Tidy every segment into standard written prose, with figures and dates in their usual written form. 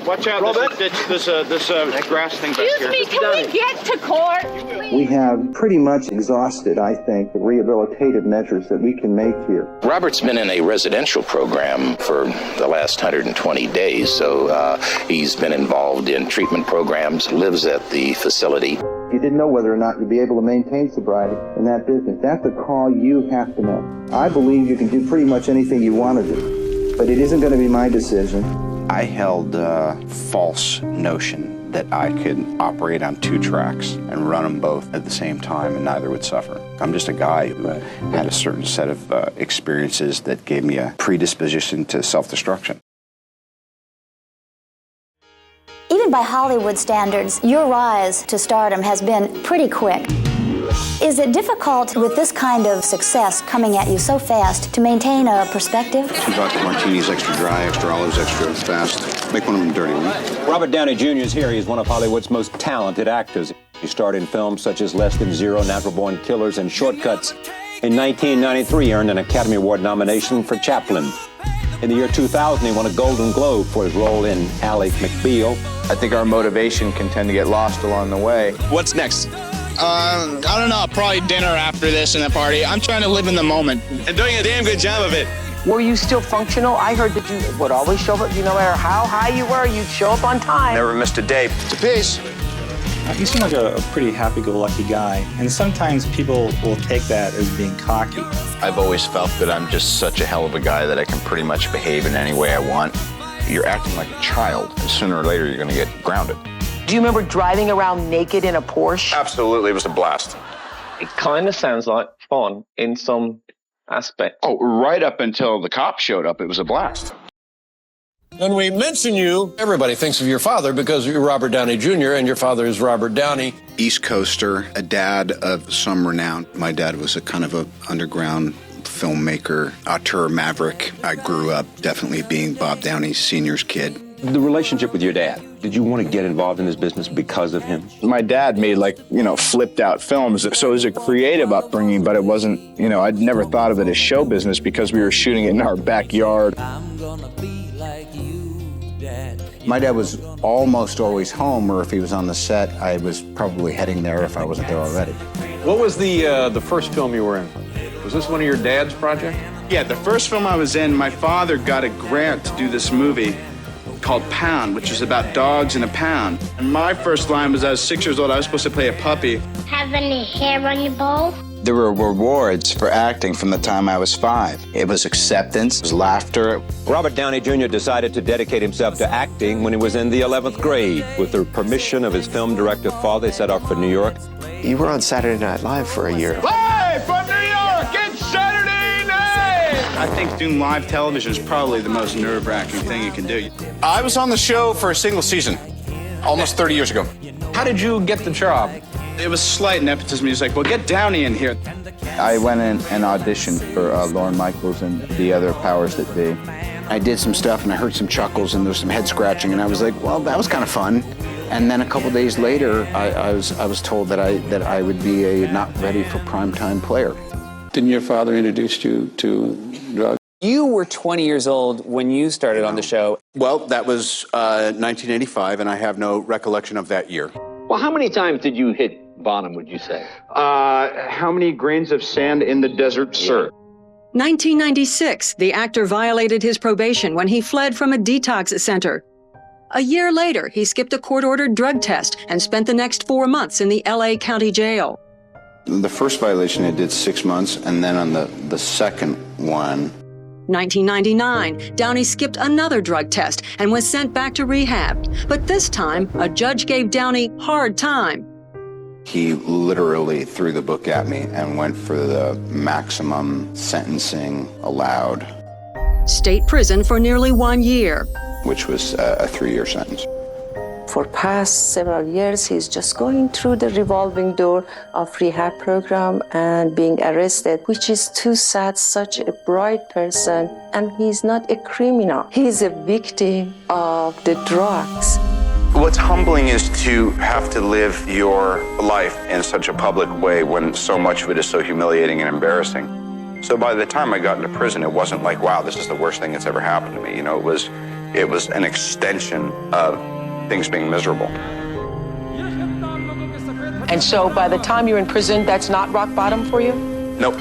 Watch out, Robert. there's a grass thing back here. Excuse me, can we get to court? We have pretty much exhausted, I think, the rehabilitative measures that we can make here. Robert's been in a residential program for the last 120 days, so he's been involved in treatment programs, lives at the facility. You didn't know whether or not you'd be able to maintain sobriety in that business. That's a call you have to make. I believe you can do pretty much anything you want to do, but it isn't going to be my decision. I held a false notion that I could operate on two tracks and run them both at the same time and neither would suffer. I'm just a guy who had a certain set of experiences that gave me a predisposition to self-destruction. Even by Hollywood standards, your rise to stardom has been pretty quick. Is it difficult with this kind of success coming at you so fast to maintain a perspective? 2 vodka martinis, extra dry, extra olives, extra fast. Make one of them dirty, right? Robert Downey Jr. is here. He's one of Hollywood's most talented actors. He starred in films such as Less Than Zero, Natural Born Killers, and Shortcuts. In 1993, he earned an Academy Award nomination for Chaplin. In the year 2000, he won a Golden Globe for his role in Ally McBeal. I think our motivation can tend to get lost along the way. What's next? I don't know, probably dinner after this and the party. I'm trying to live in the moment. And doing a damn good job of it. Were you still functional? I heard that you would always show up, no matter how high you were, you'd show up on time. Never missed a day. It's a piece. You seem like a pretty happy-go-lucky guy, and sometimes people will take that as being cocky. I've always felt that I'm just such a hell of a guy that I can pretty much behave in any way I want. You're acting like a child, and sooner or later you're going to get grounded. Do you remember driving around naked in a Porsche? Absolutely, it was a blast. It kind of sounds like fun in some aspect. Oh, right up until the cops showed up, it was a blast. When we mention you, everybody thinks of your father because you're Robert Downey Jr. and your father is Robert Downey. East Coaster, a dad of some renown. My dad was a kind of an underground filmmaker, auteur maverick. I grew up definitely being Bob Downey Sr.'s kid. The relationship with your dad, did you want to get involved in this business because of him? My dad made flipped out films. So it was a creative upbringing, but it wasn't, I'd never thought of it as show business because we were shooting it in our backyard. My dad was almost always home, or if he was on the set, I was probably heading there if I wasn't there already. What was the first film you were in? Was this one of your dad's projects? Yeah, the first film I was in, my father got a grant to do this movie called Pound, which was about dogs in a pound. And my first line was I was 6 years old, I was supposed to play a puppy. Have any hair on your bowl? There were rewards for acting from the time I was 5. It was acceptance, it was laughter. Robert Downey Jr. decided to dedicate himself to acting when he was in the 11th grade. With the permission of his film director father, they set off for New York. You were on Saturday Night Live for a year. Live from New York, it's Saturday night! I think doing live television is probably the most nerve-wracking thing you can do. I was on the show for a single season, almost 30 years ago. How did you get the job? It was slight nepotism. He was like, well, get Downey in here. I went in and auditioned for Lorne Michaels and the other powers that be. I did some stuff and I heard some chuckles and there was some head scratching and I was like, well, that was kind of fun. And then a couple days later, I was told that I would be a not ready for primetime player. Didn't your father introduce you to drugs? You were 20 years old when you started on the show. Well, that was 1985, and I have no recollection of that year. Well, how many times did you hit bottom, would you say? How many grains of sand in the desert, sir? 1996, the actor violated his probation when he fled from a detox center. A year later, he skipped a court-ordered drug test and spent the next 4 months in the LA County Jail. The first violation I did 6 months, and then on the second one... 1999, Downey skipped another drug test and was sent back to rehab. But this time, a judge gave Downey hard time. He literally threw the book at me and went for the maximum sentencing allowed. State prison for nearly 1 year. Which was a 3-year sentence. For past several years, he's just going through the revolving door of rehab program and being arrested, which is too sad, such a bright person, and he's not a criminal. He's a victim of the drugs. What's humbling is to have to live your life in such a public way when so much of it is so humiliating and embarrassing. So by the time I got into prison, it wasn't like, wow, this is the worst thing that's ever happened to me. It It was an extension of things being miserable. And so by the time you're in prison, that's not rock bottom for you? Nope.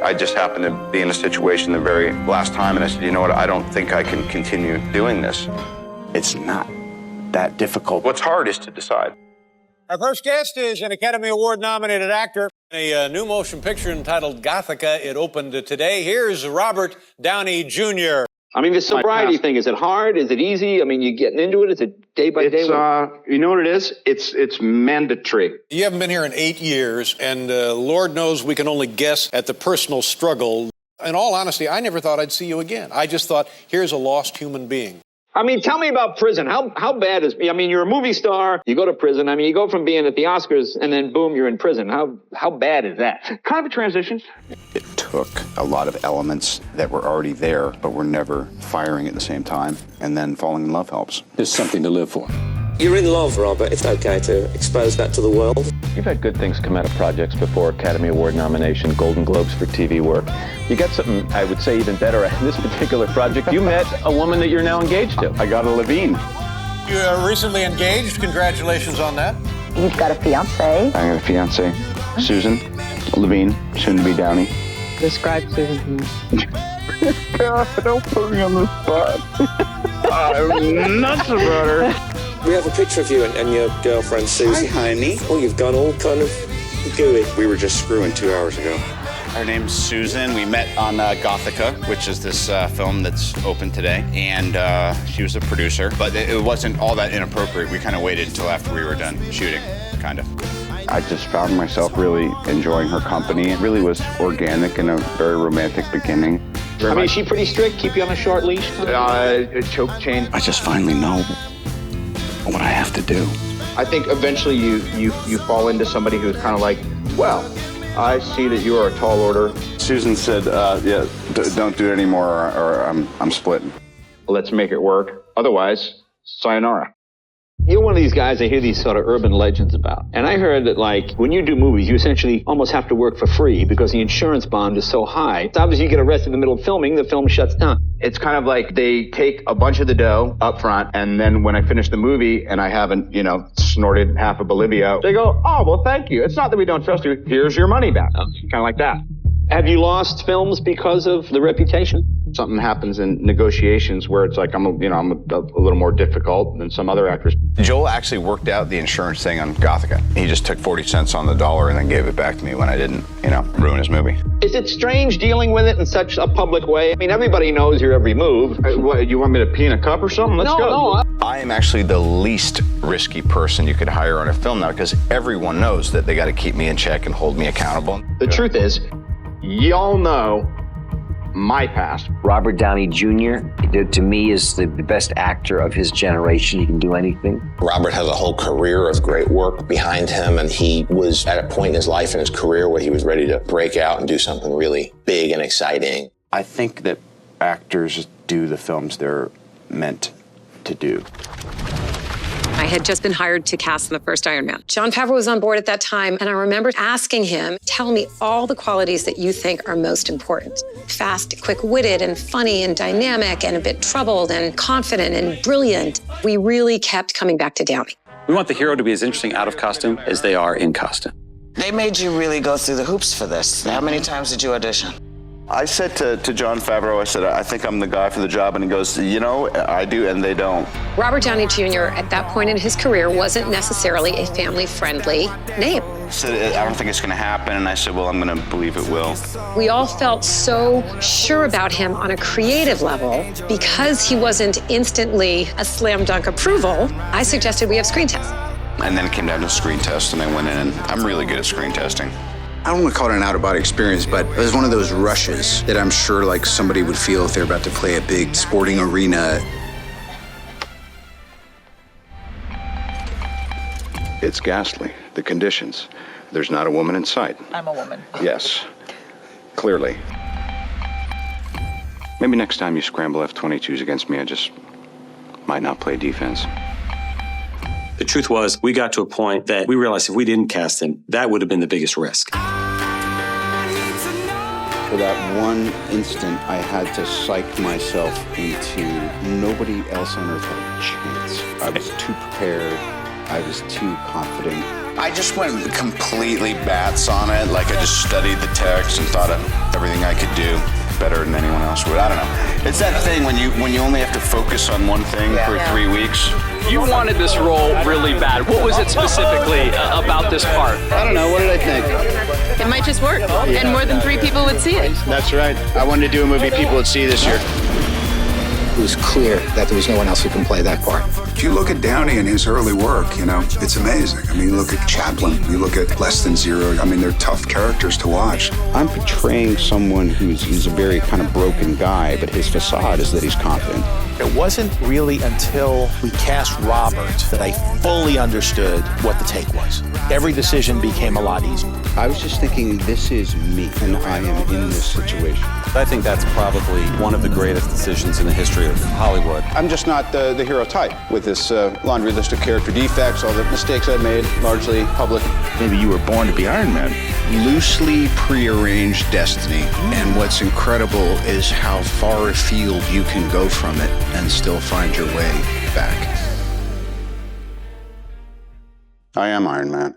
I just happened to be in a situation the very last time, and I said, you know what, I don't think I can continue doing this. It's not that difficult. What's hard is to decide. Our first guest is an Academy Award-nominated actor. A new motion picture entitled Gothica. It opened today. Here's Robert Downey Jr. I mean, the sobriety thing, is it hard? Is it easy? I mean, you getting into it? Is it day by day? You know what it is? It's mandatory. You haven't been here in 8 years, and Lord knows we can only guess at the personal struggle. In all honesty, I never thought I'd see you again. I just thought, here's a lost human being. I mean, tell me about prison. How bad is? I mean, you're a movie star. You go to prison. I mean, you go from being at the Oscars and then boom, you're in prison. How bad is that? Kind of a transition. It took a lot of elements that were already there, but were never firing at the same time. And then falling in love helps. There's something to live for. You're in love, Robert. It's okay to expose that to the world. You've had good things come out of projects before, Academy Award nomination, Golden Globes for TV work. You got something, I would say, even better at this particular project. You met a woman that you're now engaged to. I got a Levine. You are recently engaged. Congratulations on that. You've got a fiance. I got a fiance, Susan Levine, soon to be Downey. Describe Susan. God, don't put me on the spot. I'm nuts about her. We have a picture of you and your girlfriend, Susan. Hi, honey. Oh, you've gone all kind of gooey. We were just screwing 2 hours ago. Her name's Susan. We met on Gothica, which is this film that's open today, and she was a producer, but it wasn't all that inappropriate. We kind of waited until after we were done shooting, kind of. I just found myself really enjoying her company. It really was organic and a very romantic beginning. I mean, is she pretty strict? Keep you on a short leash? Choke chain. I just finally know what I have to do. I think eventually you fall into somebody who's kind of like, well, I see that you are a tall order. Susan said, yeah, don't do it anymore or I'm splitting. Let's make it work. Otherwise, sayonara. You're one of these guys I hear these sort of urban legends about. And I heard that, like, when you do movies, you essentially almost have to work for free because the insurance bond is so high. It's obviously you get arrested in the middle of filming, the film shuts down. It's kind of like they take a bunch of the dough up front, and then when I finish the movie and I haven't, snorted half of Bolivia, they go, oh, well, thank you. It's not that we don't trust you. Here's your money back. Kind of like that. Have you lost films because of the reputation? Something happens in negotiations where it's like I'm a little more difficult than some other actors. Joel actually worked out the insurance thing on Gothica. He just took 40 cents on the dollar and then gave it back to me when I didn't, ruin his movie. Is it strange dealing with it in such a public way? I mean, everybody knows your every move. What, you want me to pee in a cup or something? Let's go. No. I am actually the least risky person you could hire on a film now because everyone knows that they got to keep me in check and hold me accountable. The truth is, y'all know my past. Robert Downey Jr., to me, is the best actor of his generation. He can do anything. Robert has a whole career of great work behind him, and he was at a point in his life and his career where he was ready to break out and do something really big and exciting. I think that actors do the films they're meant to do. I had just been hired to cast in the first Iron Man. Jon Favreau was on board at that time, and I remember asking him, tell me all the qualities that you think are most important. Fast, quick-witted, and funny, and dynamic, and a bit troubled, and confident, and brilliant. We really kept coming back to Downey. We want the hero to be as interesting out of costume as they are in costume. They made you really go through the hoops for this. How many times did you audition? I said to Jon Favreau, I said, I think I'm the guy for the job. And he goes, I do, and they don't. Robert Downey Jr. at that point in his career wasn't necessarily a family-friendly name. He said, I don't think it's going to happen. And I said, well, I'm going to believe it will. We all felt so sure about him on a creative level because he wasn't instantly a slam dunk approval. I suggested we have screen tests. And then it came down to screen test, and I went in, and I'm really good at screen testing. I don't want to call it an out-of-body experience, but it was one of those rushes that I'm sure like somebody would feel if they're about to play a big sporting arena. It's ghastly, the conditions. There's not a woman in sight. I'm a woman. Yes, clearly. Maybe next time you scramble F-22s against me, I just might not play defense. The truth was, we got to a point that we realized if we didn't cast him, that would have been the biggest risk. For that one instant, I had to psych myself into nobody else on earth had a chance. I was too prepared. I was too confident. I just went completely bats on it. Like I just studied the text and thought of everything I could do better than anyone else would. I don't know. It's that thing when you only have to focus on one thing for 3 weeks. You wanted this role really bad. What was it specifically about this part? I don't know. What did I think? It might just work, and more than 3 people would see it. That's right. I wanted to do a movie people would see this year. It was clear that there was no one else who can play that part. If you look at Downey and his early work, it's amazing. I mean, you look at Chaplin, you look at Less Than Zero. I mean, they're tough characters to watch. I'm portraying someone who's a very kind of broken guy, but his facade is that he's confident. It wasn't really until we cast Robert that I fully understood what the take was. Every decision became a lot easier. I was just thinking, this is me, and I am in this situation. I think that's probably one of the greatest decisions in the history of Hollywood. I'm just not the hero type with this laundry list of character defects, all the mistakes I've made, largely public. Maybe you were born to be Iron Man. Loosely prearranged destiny. And what's incredible is how far afield you can go from it and still find your way back. I am Iron Man.